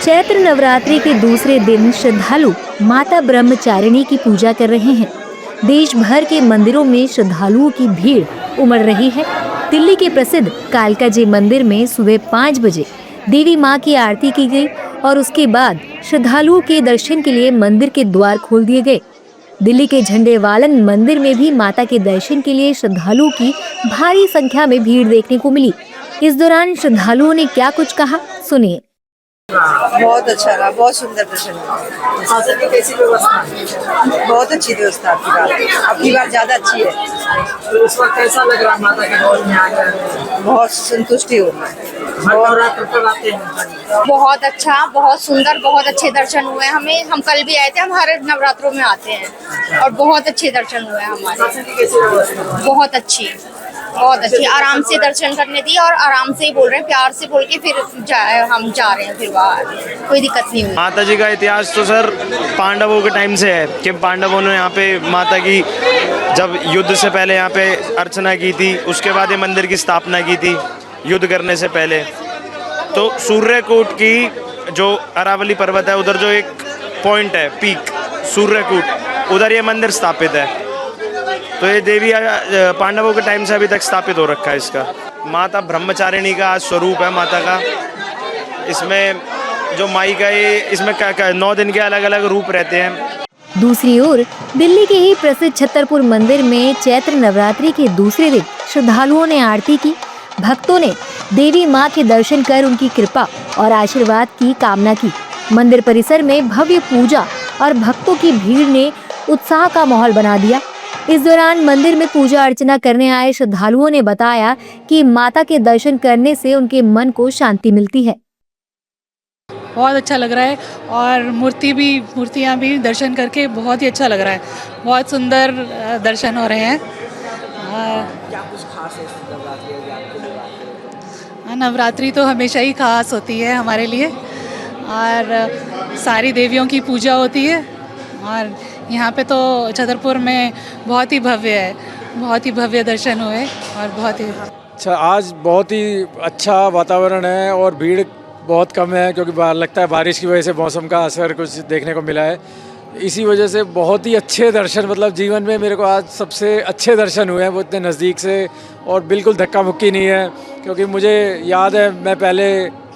चैत्र नवरात्रि के दूसरे दिन श्रद्धालु माता ब्रह्मचारिणी की पूजा कर रहे हैं। देश भर के मंदिरों में श्रद्धालुओं की भीड़ उमड़ रही है। दिल्ली के प्रसिद्ध कालका जी मंदिर में सुबह 5 बजे देवी मां की आरती की गई और उसके बाद श्रद्धालुओं के दर्शन के लिए मंदिर के द्वार खोल दिए गए। दिल्ली के झंडेवालन मंदिर में भी माता के दर्शन के लिए श्रद्धालुओं की भारी संख्या में भीड़ देखने को मिली। इस दौरान श्रद्धालुओं ने क्या कुछ कहा, सुनिए। बहुत अच्छा रहा, बहुत सुंदर दर्शन हुआ। शासन की कैसी व्यवस्था है? बहुत अच्छी व्यवस्था आपकी बार ज्यादा अच्छी है। तो इस वक्त कैसा लग रहा है माता के भवन में आकर? बहुत संतुष्टि हो रहा है। बहुत अच्छा, बहुत सुंदर, बहुत अच्छे दर्शन हुए हमें। हम कल भी आए थे, हम हर नवरात्रों में आते हैं और बहुत अच्छे दर्शन हुए हमारे। शासन की कैसी व्यवस्था? बहुत अच्छी, बहुत अच्छी। आराम से दर्शन करने दी और आराम से ही बोल रहे हैं, प्यार से बोल के फिर हम जा रहे हैं फिर बाहर। कोई दिक्कत नहीं हुई। माता जी का इतिहास तो सर पांडवों के टाइम से है कि पांडवों ने यहाँ पे माता की जब युद्ध से पहले यहाँ पे अर्चना की थी, उसके बाद ये मंदिर की स्थापना की थी युद्ध करने से पहले। तो सूर्यकूट की जो अरावली पर्वत है उधर जो एक पॉइंट है पीक सूर्यकूट, उधर ये मंदिर स्थापित है। तो ये देवी पांडवों के टाइम से अभी तक स्थापित हो रखा है इसका। माता ब्रह्मचारिणी का स्वरूप है माता का। इसमें जो माई का ये इसमें 9 दिन के अलग अलग रूप रहते हैं। दूसरी ओर दिल्ली के ही प्रसिद्ध छतरपुर मंदिर में चैत्र नवरात्रि के दूसरे दिन श्रद्धालुओं ने आरती की। भक्तों ने देवी मां के दर्शन कर उनकी कृपा और आशीर्वाद की कामना की। मंदिर परिसर में भव्य पूजा और भक्तों की भीड़ ने उत्साह का माहौल बना दिया। इस दौरान मंदिर में पूजा अर्चना करने आए श्रद्धालुओं ने बताया कि माता के दर्शन करने से उनके मन को शांति मिलती है। बहुत अच्छा लग रहा है और मूर्तियाँ भी दर्शन करके बहुत ही अच्छा लग रहा है। बहुत सुंदर दर्शन हो रहे हैं। क्या कुछ खास है इस नवरात्रि की आपके लिए? नवरात्रि तो हमेशा ही खास होती है हमारे लिए और सारी देवियों की पूजा होती है और यहाँ पे तो छतरपुर में बहुत ही भव्य दर्शन हुए और बहुत ही अच्छा। आज बहुत ही अच्छा वातावरण है और भीड़ बहुत कम है क्योंकि लगता है बारिश की वजह से मौसम का असर कुछ देखने को मिला है। इसी वजह से बहुत ही अच्छे दर्शन, मतलब जीवन में मेरे को आज सबसे अच्छे दर्शन हुए हैं, वो इतने नज़दीक से और बिल्कुल धक्का मुक्की नहीं है। क्योंकि मुझे याद है मैं पहले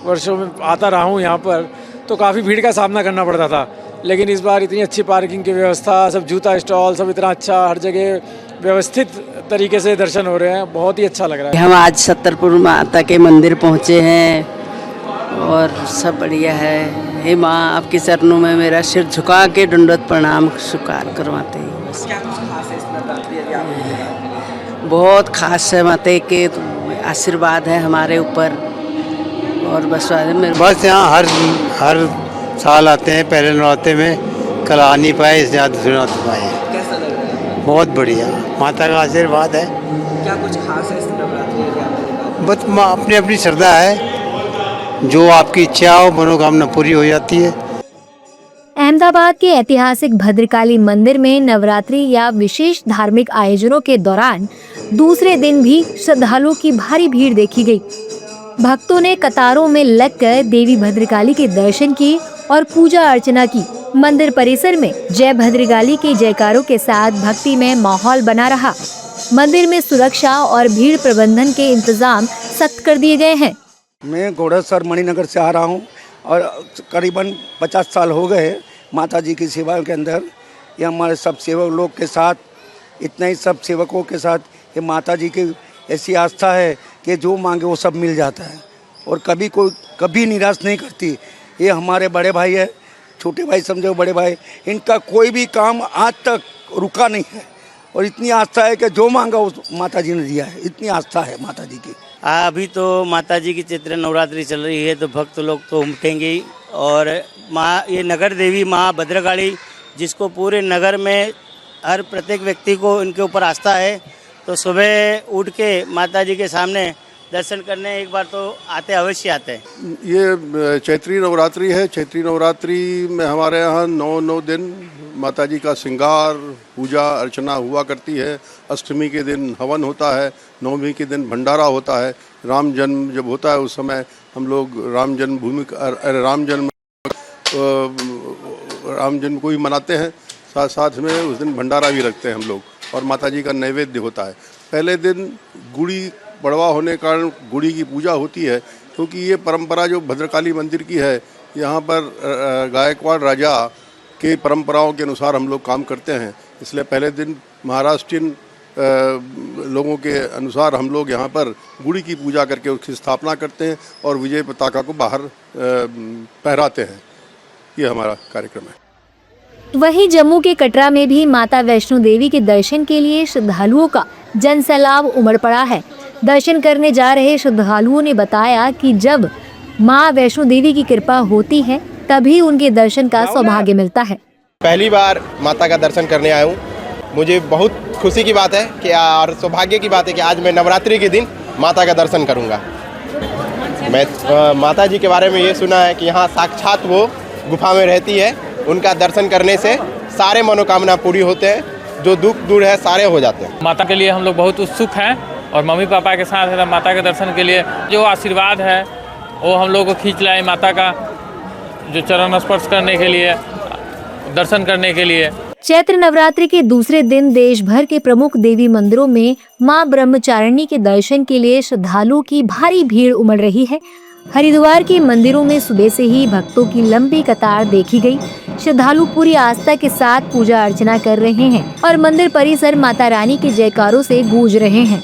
वर्षों में आता रहा हूँ यहाँ पर तो काफ़ी भीड़ का सामना करना पड़ता था, लेकिन इस बार इतनी अच्छी पार्किंग की व्यवस्था, सब जूता स्टॉल, सब इतना अच्छा, हर जगह व्यवस्थित तरीके से दर्शन हो रहे हैं। बहुत ही अच्छा लग रहा है। हम आज छतरपुर माता के मंदिर पहुँचे हैं और सब बढ़िया है। हे माँ, आपके चरणों में मेरा सिर झुका के दंडवत प्रणाम स्वीकार करवाते हैं। क्या कुछ खास है इस नवरात्रि की आपके लिए? बहुत खास है, माता के आशीर्वाद है हमारे ऊपर और बस यहाँ हर साल आते हैं। पहले नवरात्रि में कल आ नहीं पाए, इसलिए दूसरे नवरात्रि पाए। कैसा लग रहा है? बहुत बढ़िया, माता का आशीर्वाद है। क्या कुछ खास है इस नवरात्रि की आपके लिए? बस अपनी अपनी श्रद्धा है, जो आपकी इच्छा हो मनोकामना पूरी हो जाती है। अहमदाबाद के ऐतिहासिक भद्रकाली मंदिर में नवरात्रि या विशेष धार्मिक आयोजनों के दौरान दूसरे दिन भी श्रद्धालुओं की भारी भीड़ देखी गई। भक्तों ने कतारों में लगकर देवी भद्रकाली के दर्शन किए और पूजा अर्चना की। मंदिर परिसर में जय भद्रकाली के जयकारों के साथ भक्तिमय माहौल बना रहा। मंदिर में सुरक्षा और भीड़ प्रबंधन के इंतजाम सख्त कर दिए गए हैं। मैं घोड़ासर मणिनगर से आ रहा हूँ और करीबन 50 साल हो गए माता जी की सेवा के अंदर। ये हमारे सब सेवक लोग के साथ, इतना ही सब सेवकों के साथ ये माता जी की ऐसी आस्था है कि जो मांगे वो सब मिल जाता है और कभी निराश नहीं करती। ये हमारे बड़े भाई है, छोटे भाई समझो बड़े भाई, इनका कोई भी काम आज तक रुका नहीं है और इतनी आस्था है कि जो मांगा वो माता जी ने दिया है। इतनी आस्था है माता जी की। अभी तो माता जी की चैत्र नवरात्रि चल रही है तो भक्त लोग तो उमटेंगे ही। और माँ ये नगर देवी माँ भद्रकाली, जिसको पूरे नगर में हर प्रत्येक व्यक्ति को इनके ऊपर आस्था है, तो सुबह उठ के माता जी के सामने दर्शन करने एक बार तो अवश्य आते हैं। ये चैत्री नवरात्रि है। चैत्री नवरात्रि में हमारे यहाँ 9 दिन माता जी का श्रृंगार पूजा अर्चना हुआ करती है। अष्टमी के दिन हवन होता है, नवमी के दिन भंडारा होता है। राम जन्म जब होता है उस समय हम लोग राम जन्म राम जन्म को भी मनाते हैं, साथ साथ में उस दिन भंडारा भी रखते हैं हम लोग और माता जी का नैवेद्य होता है। पहले दिन गुड़ी पड़वा होने के कारण गुड़ी की पूजा होती है, क्योंकि ये परंपरा जो भद्रकाली मंदिर की है, यहाँ पर गायकवाड़ राजा के परंपराओं के अनुसार हम लोग काम करते हैं, इसलिए पहले दिन महाराष्ट्रीयन लोगों के अनुसार हम लोग यहाँ पर गुड़ी की पूजा करके उसकी स्थापना करते हैं और विजय पताका को बाहर फहराते हैं। ये हमारा कार्यक्रम है। वहीं जम्मू के कटरा में भी माता वैष्णो देवी के दर्शन के लिए श्रद्धालुओं का जनसैलाब उमड़ पड़ा है। दर्शन करने जा रहे श्रद्धालुओं ने बताया कि जब मां वैष्णो देवी की कृपा होती है तभी उनके दर्शन का सौभाग्य मिलता है। पहली बार माता का दर्शन करने आया हूँ, मुझे बहुत खुशी की बात है कि और सौभाग्य की बात है कि आज मैं नवरात्रि के दिन माता का दर्शन करूँगा। मैं माता जी के बारे में ये सुना है कि यहाँ साक्षात वो गुफा में रहती है, उनका दर्शन करने से सारे मनोकामना पूरी होते हैं, जो दुख दूर है सारे हो जाते हैं। माता के लिए हम लोग बहुत उत्सुक हैं और मम्मी पापा के साथ है माता के दर्शन के लिए जो आशीर्वाद है वो हम लोग को खींच लाए माता का जो चरण स्पर्श करने के लिए, दर्शन करने के लिए। चैत्र नवरात्रि के दूसरे दिन देश भर के प्रमुख देवी मंदिरों में मां ब्रह्मचारिणी के दर्शन के लिए श्रद्धालुओं की भारी भीड़ उमड़ रही है। हरिद्वार के मंदिरों में सुबह से ही भक्तों की लंबी कतार देखी गई। श्रद्धालु पूरी आस्था के साथ पूजा अर्चना कर रहे हैं और मंदिर परिसर माता रानी के जयकारों से गूंज रहे हैं।